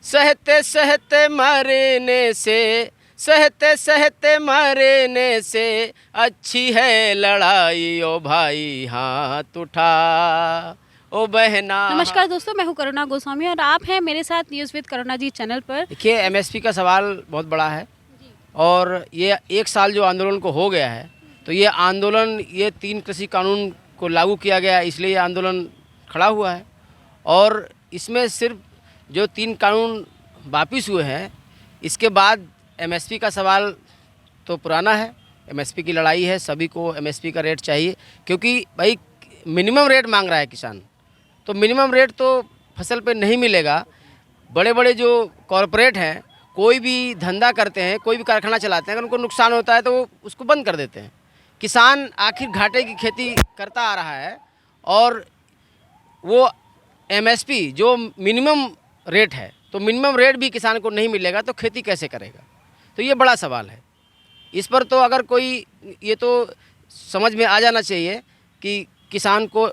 सहते सहते मरने से, सहते सहते मरने से अच्छी है लड़ाई, ओ भाई हाथ उठा, ओ बहना। नमस्कार दोस्तों, मैं हूं करुणा गोस्वामी और आप हैं मेरे साथ news with Karuna ji channel पर। देखिए, एमएसपी का सवाल बहुत बड़ा है और ये 1 साल जो आंदोलन को हो गया है, तो ये आंदोलन, ये 3 कृषि कानून को लागू किया गया, इसलिए ये आंदोलन खड़ा हुआ है। और इसमें सिर्फ जो 3 कानून वापिस हुए हैं, इसके बाद एमएसपी का सवाल तो पुराना है। एमएसपी की लड़ाई है, सभी को एमएसपी का रेट चाहिए, क्योंकि भाई मिनिमम रेट मांग रहा है किसान। तो मिनिमम रेट तो फसल पे नहीं मिलेगा। बड़े बड़े जो कॉरपोरेट हैं, कोई भी धंधा करते हैं, कोई भी कारखाना चलाते हैं, अगर उनको नुकसान होता है तो वो उसको बंद कर देते हैं। किसान आखिर घाटे की खेती करता आ रहा है और वो एमएसपी जो मिनिमम रेट है, तो मिनिमम रेट भी किसान को नहीं मिलेगा तो खेती कैसे करेगा? तो ये बड़ा सवाल है। इस पर तो अगर कोई, ये तो समझ में आ जाना चाहिए कि किसान को,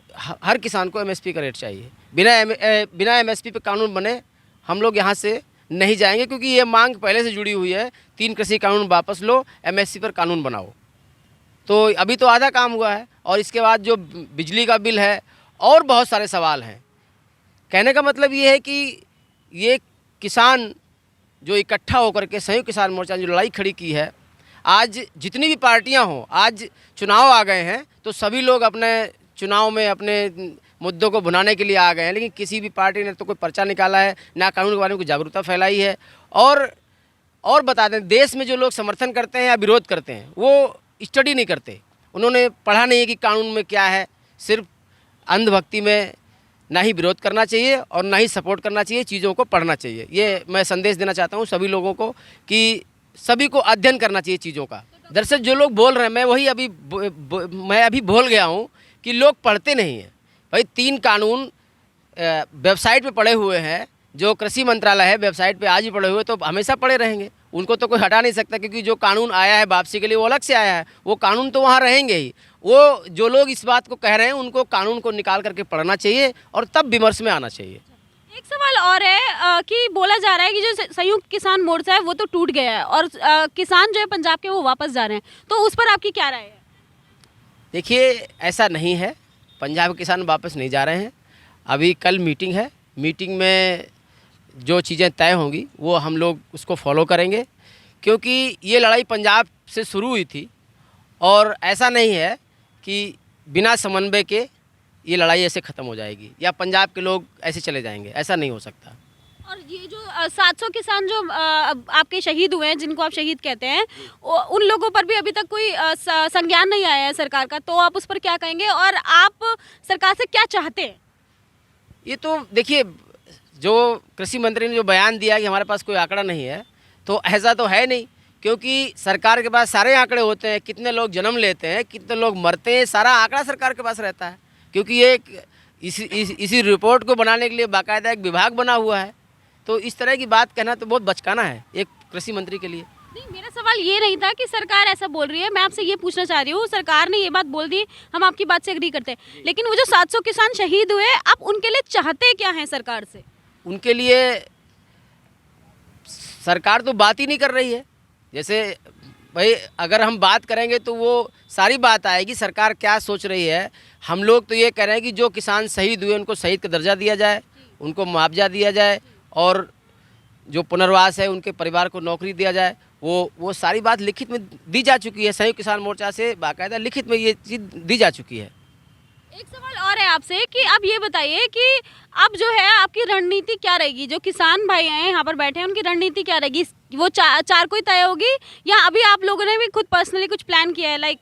हर किसान को एमएसपी का रेट चाहिए। बिना एमएसपी पे कानून बने हम लोग यहाँ से नहीं जाएंगे, क्योंकि ये मांग पहले से जुड़ी हुई है। 3 कृषि कानून वापस लो, एमएसपी पर कानून बनाओ। तो अभी तो आधा काम हुआ है और इसके बाद जो बिजली का बिल है और बहुत सारे सवाल हैं। कहने का मतलब ये है कि ये किसान जो इकट्ठा होकर के संयुक्त किसान मोर्चा ने जो लड़ाई खड़ी की है, आज जितनी भी पार्टियां हों, आज चुनाव आ गए हैं तो सभी लोग अपने चुनाव में अपने मुद्दों को भुनाने के लिए आ गए हैं, लेकिन किसी भी पार्टी ने तो कोई पर्चा निकाला है, ना कानून के बारे में कोई जागरूकता फैलाई है। और बता दें, देश में जो लोग समर्थन करते हैं या विरोध करते हैं, वो स्टडी नहीं करते, उन्होंने पढ़ा नहीं है कि कानून में क्या है। सिर्फ अंधभक्ति में ना ही विरोध करना चाहिए और ना ही सपोर्ट करना चाहिए, चीज़ों को पढ़ना चाहिए। ये मैं संदेश देना चाहता हूँ सभी लोगों को कि सभी को अध्ययन करना चाहिए चीज़ों का। दरअसल जो लोग बोल रहे हैं, मैं वही अभी बोल गया हूँ कि लोग पढ़ते नहीं हैं। भाई 3 कानून वेबसाइट पे पड़े हुए हैं, जो कृषि मंत्रालय है वेबसाइट पे आज ही पड़े हुए, तो हमेशा पड़े रहेंगे, उनको तो कोई हटा नहीं सकता, क्योंकि जो कानून आया है वापसी के लिए वो अलग से आया है, वो कानून तो वहाँ रहेंगे ही। वो जो लोग इस बात को कह रहे हैं, उनको कानून को निकाल करके पढ़ना चाहिए और तब विमर्श में आना चाहिए। एक सवाल और है कि बोला जा रहा है कि जो संयुक्त किसान मोर्चा है वो तो टूट गया है और किसान जो है पंजाब के वो वापस जा रहे हैं, तो उस पर आपकी क्या राय है? देखिए, ऐसा नहीं है, पंजाब के किसान वापस नहीं जा रहे हैं। अभी कल मीटिंग है, मीटिंग में जो चीज़ें तय होंगी वो हम लोग उसको फॉलो करेंगे, क्योंकि ये लड़ाई पंजाब से शुरू हुई थी और ऐसा नहीं है कि बिना समन्वय के ये लड़ाई ऐसे ख़त्म हो जाएगी या पंजाब के लोग ऐसे चले जाएंगे, ऐसा नहीं हो सकता। और ये जो 700 किसान जो आपके शहीद हुए हैं, जिनको आप शहीद कहते हैं, उन लोगों पर भी अभी तक कोई संज्ञान नहीं आया है सरकार का, तो आप उस पर क्या कहेंगे और आप सरकार से क्या चाहते हैं? ये तो देखिए, जो कृषि मंत्री ने जो बयान दिया कि हमारे पास कोई आंकड़ा नहीं है, तो ऐसा तो है नहीं, क्योंकि सरकार के पास सारे आंकड़े होते हैं। कितने लोग जन्म लेते हैं, कितने लोग मरते हैं, सारा आंकड़ा सरकार के पास रहता है, क्योंकि ये इसी रिपोर्ट को बनाने के लिए बाकायदा एक विभाग बना हुआ है। तो इस तरह की बात कहना तो बहुत बचकाना है एक कृषि मंत्री के लिए। नहीं, मेरा सवाल ये नहीं था कि सरकार ऐसा बोल रही है, मैं आपसे ये पूछना चाह रही हूँ, सरकार ने ये बात बोल दी, हम आपकी बात से एग्री करते हैं, लेकिन वो जो 700 किसान शहीद हुए, आप उनके लिए चाहते क्या हैं सरकार से? उनके लिए सरकार तो बात ही नहीं कर रही है। जैसे भाई अगर हम बात करेंगे तो वो सारी बात आएगी सरकार क्या सोच रही है। हम लोग तो ये कह रहे हैं कि जो किसान शहीद हुए उनको शहीद का दर्जा दिया जाए, उनको मुआवजा दिया जाए और जो पुनर्वास है उनके परिवार को नौकरी दिया जाए। वो सारी बात लिखित में दी जा चुकी है, संयुक्त किसान मोर्चा से बाकायदा लिखित में ये चीज़ दी जा चुकी है। एक सवाल और है आपसे कि आप ये बताइए कि अब जो है आपकी रणनीति क्या रहेगी? जो किसान भाई हैं यहाँ पर बैठे हैं, उनकी रणनीति क्या रहेगी? वो चार कोई तय होगी या अभी आप लोगों ने भी खुद पर्सनली कुछ प्लान किया है, लाइक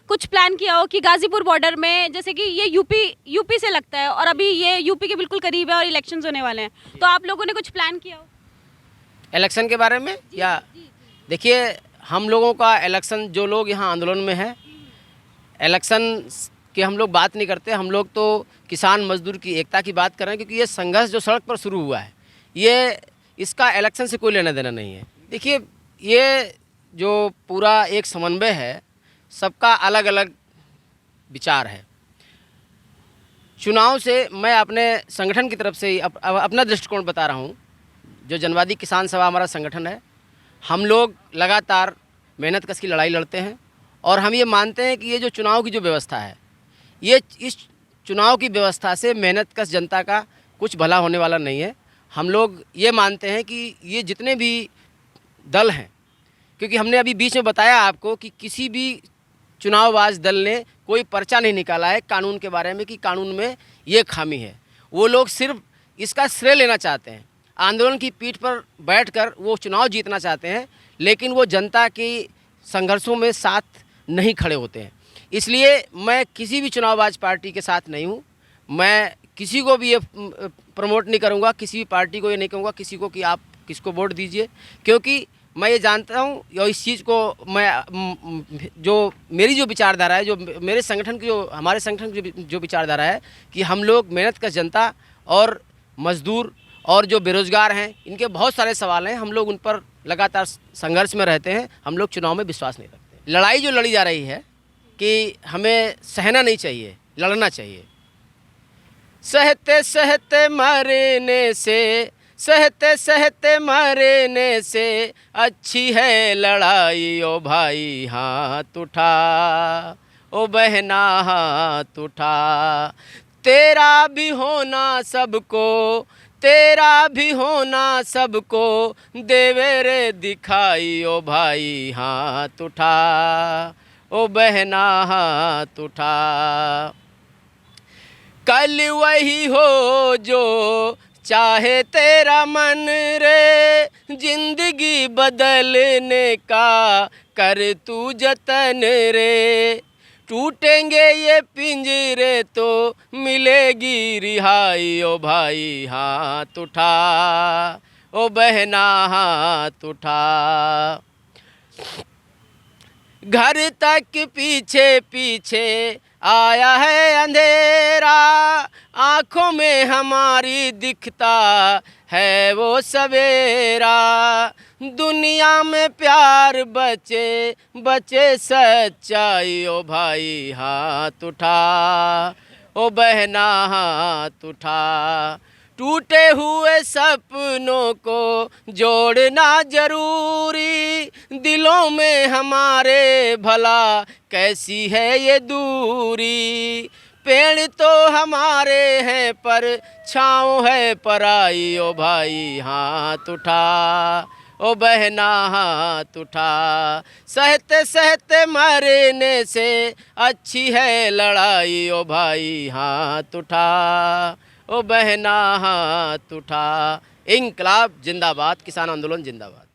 कुछ प्लान किया हो कि गाजीपुर बॉर्डर में, जैसे कि ये यूपी से लगता है और अभी ये यूपी के बिल्कुल करीब है और इलेक्शंस होने वाले हैं, तो आप लोगों ने कुछ प्लान किया हो इलेक्शन के बारे में? या देखिए, हम लोगों का इलेक्शन, जो लोग यहाँ आंदोलन में हैं, इलेक्शन कि हम लोग बात नहीं करते। हम लोग तो किसान मजदूर की एकता की बात कर रहे हैं, क्योंकि ये संघर्ष जो सड़क पर शुरू हुआ है, ये इसका इलेक्शन से कोई लेना देना नहीं है। देखिए, ये जो पूरा एक समन्वय है, सबका अलग अलग विचार है। चुनाव से मैं अपने संगठन की तरफ से ही अपना दृष्टिकोण बता रहा हूँ। जो जनवादी किसान सभा हमारा संगठन है, हम लोग लगातार मेहनत कश की लड़ाई लड़ते हैं और हम ये मानते हैं कि ये जो चुनाव की जो व्यवस्था है, ये इस चुनाव की व्यवस्था से मेहनत कश जनता का कुछ भला होने वाला नहीं है। हम लोग ये मानते हैं कि ये जितने भी दल हैं, क्योंकि हमने अभी बीच में बताया आपको कि किसी भी चुनावबाज दल ने कोई पर्चा नहीं निकाला है कानून के बारे में कि कानून में ये खामी है। वो लोग सिर्फ इसका श्रेय लेना चाहते हैं, आंदोलन की पीठ पर बैठकर वो चुनाव जीतना चाहते हैं, लेकिन वो जनता की संघर्षों में साथ नहीं खड़े होते हैं। इसलिए मैं किसी भी चुनावबाज पार्टी के साथ नहीं हूँ। मैं किसी को भी ये प्रमोट नहीं करूँगा, किसी भी पार्टी को ये नहीं कहूँगा किसी को कि आप किसको वोट दीजिए, क्योंकि मैं ये जानता हूँ और इस चीज़ को मैं जो मेरी जो विचारधारा है, जो मेरे संगठन की जो हमारे संगठन की जो विचारधारा है कि हम लोग मेहनत का जनता और मजदूर और जो बेरोज़गार हैं, इनके बहुत सारे सवाल हैं, हम लोग उन पर लगातार संघर्ष में रहते हैं। हम लोग चुनाव में विश्वास नहीं रखते। लड़ाई जो लड़ी जा रही है कि हमें सहना नहीं चाहिए, लड़ना चाहिए। सहते सहते मरने से, सहते सहते मरने से अच्छी है लड़ाई। ओ भाई हाथ उठा, ओ बहना हाथ उठा, तेरा भी होना सबको, तेरा भी होना सबको देवे रे दिखाई। ओ भाई हाथ उठा, ओ बहना हाथ उठा, कल वही हो जो चाहे तेरा मन रे, जिंदगी बदलने का कर तू जतन रे। टूटेंगे ये पिंजरे तो मिलेगी रिहाई। ओ भाई हाथ उठा, ओ बहना हाथ उठा, घर तक पीछे पीछे आया है अंधेरा, आँखों में हमारी दिखता है वो सवेरा। दुनिया में प्यार बचे बचे सच्चाई। ओ भाई हाथ उठा, ओ बहना हाथ उठा, टूटे हुए सपनों को जोड़ना जरूरी, दिलों में हमारे भला कैसी है ये दूरी। पेड़ तो हमारे हैं पर छाँव है पराई। ओ भाई हाथ उठा, ओ बहना हाथ उठा, सहते सहते मरने से अच्छी है लड़ाई। ओ भाई हाथ उठा, ओ बहना हाथ उठा। इंकलाब जिंदाबाद, किसान आंदोलन जिंदाबाद।